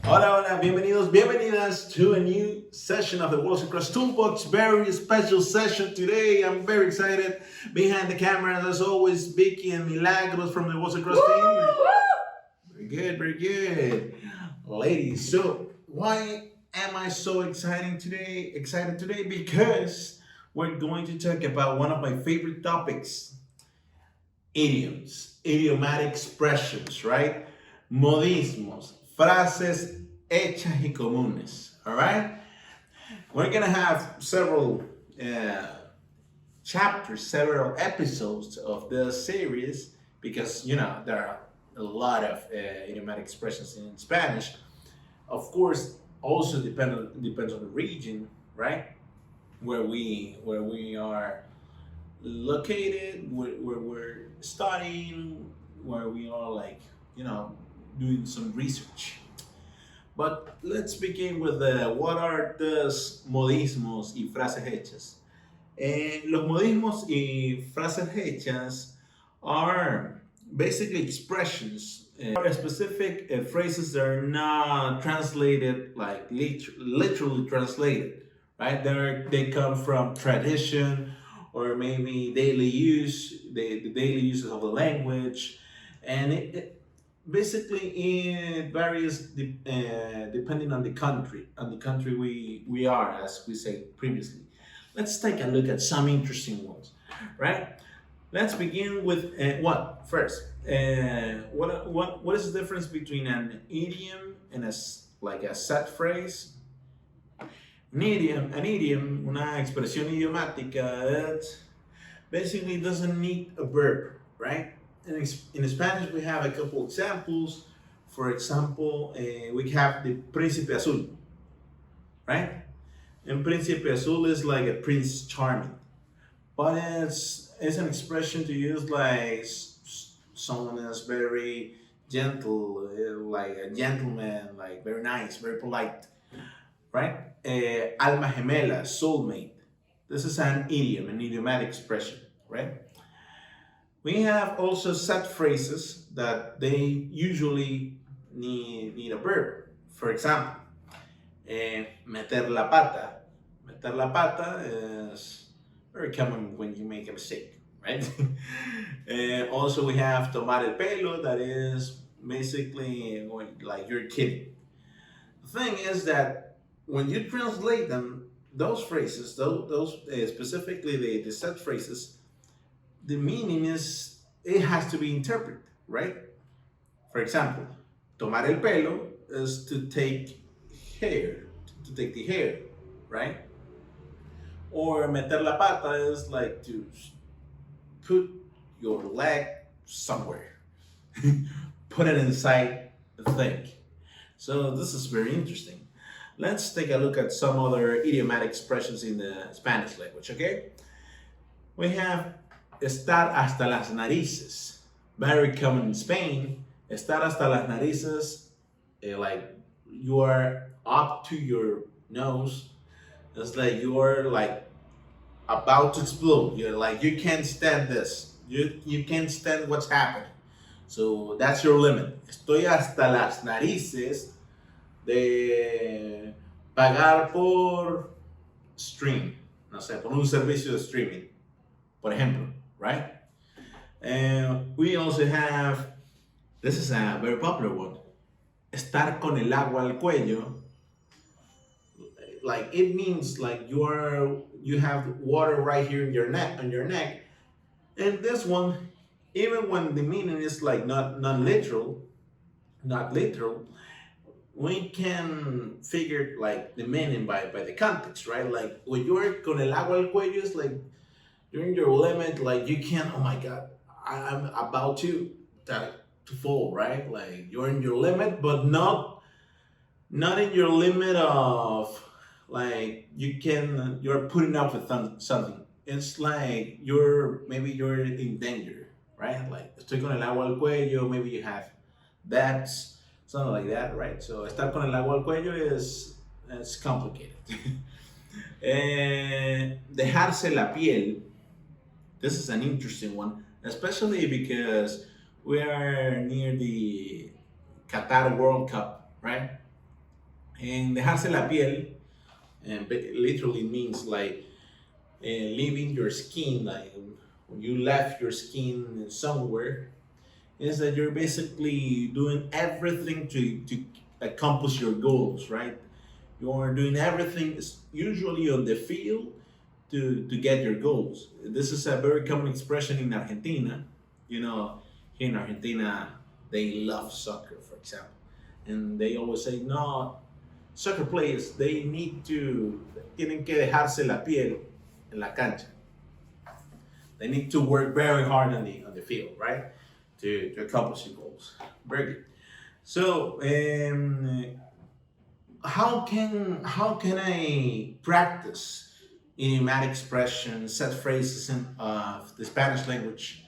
Hola, hola, bienvenidos, bienvenidas to a new session of the WorldsAcross Tool Box. Very special session today. I'm very excited. Behind the camera, as always, Vicky and Milagros from the WorldsAcross team. Very good, very good. Ladies, so why am I so excited today? Excited today because we're going to talk about one of my favorite topics, idioms, idiomatic expressions, right? Modismos, frases hechas y comunes, all right? We're gonna have several chapters, several episodes of the series because there are a lot of idiomatic expressions in Spanish. Of course, also depends on the region, right? Where we are located, where we're studying, where we are doing some research. But let's begin with what are those modismos y frases hechas. Los modismos y frases hechas are basically expressions, are specific phrases that are not translated like literally translated, right? They come from tradition or maybe daily use, the daily uses of the language, and it basically it varies depending on the country we are, as we said previously. Let's take a look at some interesting ones, right? Let's begin with what first. What is the difference between an idiom and a set phrase? An idiom, una expresión idiomática, it basically doesn't need a verb, right? In Spanish, we have a couple examples. For example, we have the Príncipe Azul, right? And Príncipe Azul is like a Prince Charming, but it's an expression to use like someone is very gentle, like a gentleman, like very nice, very polite, right? Alma gemela, soulmate. This is an idiom, an idiomatic expression, right? We have also set phrases that they usually need a verb. For example, meter la pata. Meter la pata is very common when you make a mistake, right? Also, we have tomar el pelo, that is basically like you're kidding. The thing is that when you translate them, those phrases, those specifically the set phrases, the meaning is it has to be interpreted, right? For example, tomar el pelo is to take hair, to take the hair, right? Or meter la pata is like to put your leg somewhere, put it inside the thing. So this is very interesting. Let's take a look at some other idiomatic expressions in the Spanish language, okay? We have estar hasta las narices. Very common in Spain. Estar hasta las narices, like you are up to your nose. It's like you are like about to explode. You're like you can't stand this. You can't stand what's happening. So that's your limit. Estoy hasta las narices de pagar por stream. No sé, por un servicio de streaming, por ejemplo, right? And we also have, this is a very popular one, estar con el agua al cuello. Like it means like you have water right here in your neck, on your neck. And this one, even when the meaning is like not literal, we can figure like the meaning by the context, right? Like when you're con el agua al cuello, it's like during your limit, like you can't. Oh my God, I'm about to fall, right? Like you're in your limit, but not in your limit of like you're putting up with something. It's like you're in danger, right? Like estoy con el agua al cuello. Maybe you have that's something like that, right? So estar con el agua al cuello is it's complicated. Dejarse la piel. This is an interesting one, especially because we are near the Qatar World Cup, right? And dejarse la piel literally means like leaving your skin, like when you left your skin somewhere, is that you're basically doing everything to accomplish your goals, right? You are doing everything, usually on the field, to get your goals. This is a very common expression in Argentina. You know, here in Argentina, they love soccer, for example. And they always say, no, soccer players, they need to, tienen que dejarse la piel en la cancha. They need to work very hard on the field, right? To accomplish your goals. Very good. So, how can I practice idiomatic expressions, set phrases in the Spanish language?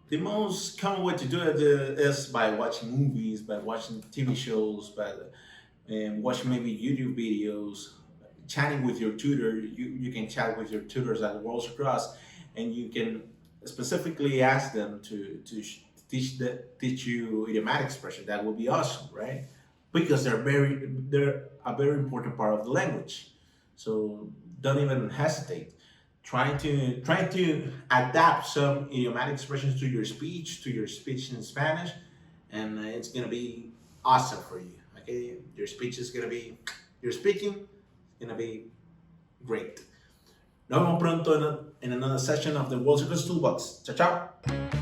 The most common way to do it is by watching movies, by watching TV shows, by watching maybe YouTube videos, chatting with your tutor. You can chat with your tutors at WorldsAcross, and you can specifically ask them to teach you idiomatic expression. That would be awesome, right? Because they're a very important part of the language. So don't even hesitate. Try to adapt some idiomatic expressions to your speech in Spanish, and it's gonna be awesome for you. Okay, your speech is gonna be your speaking is gonna be great. Nos vemos pronto in another session of the WorldsAcross Tool Box. Ciao, ciao.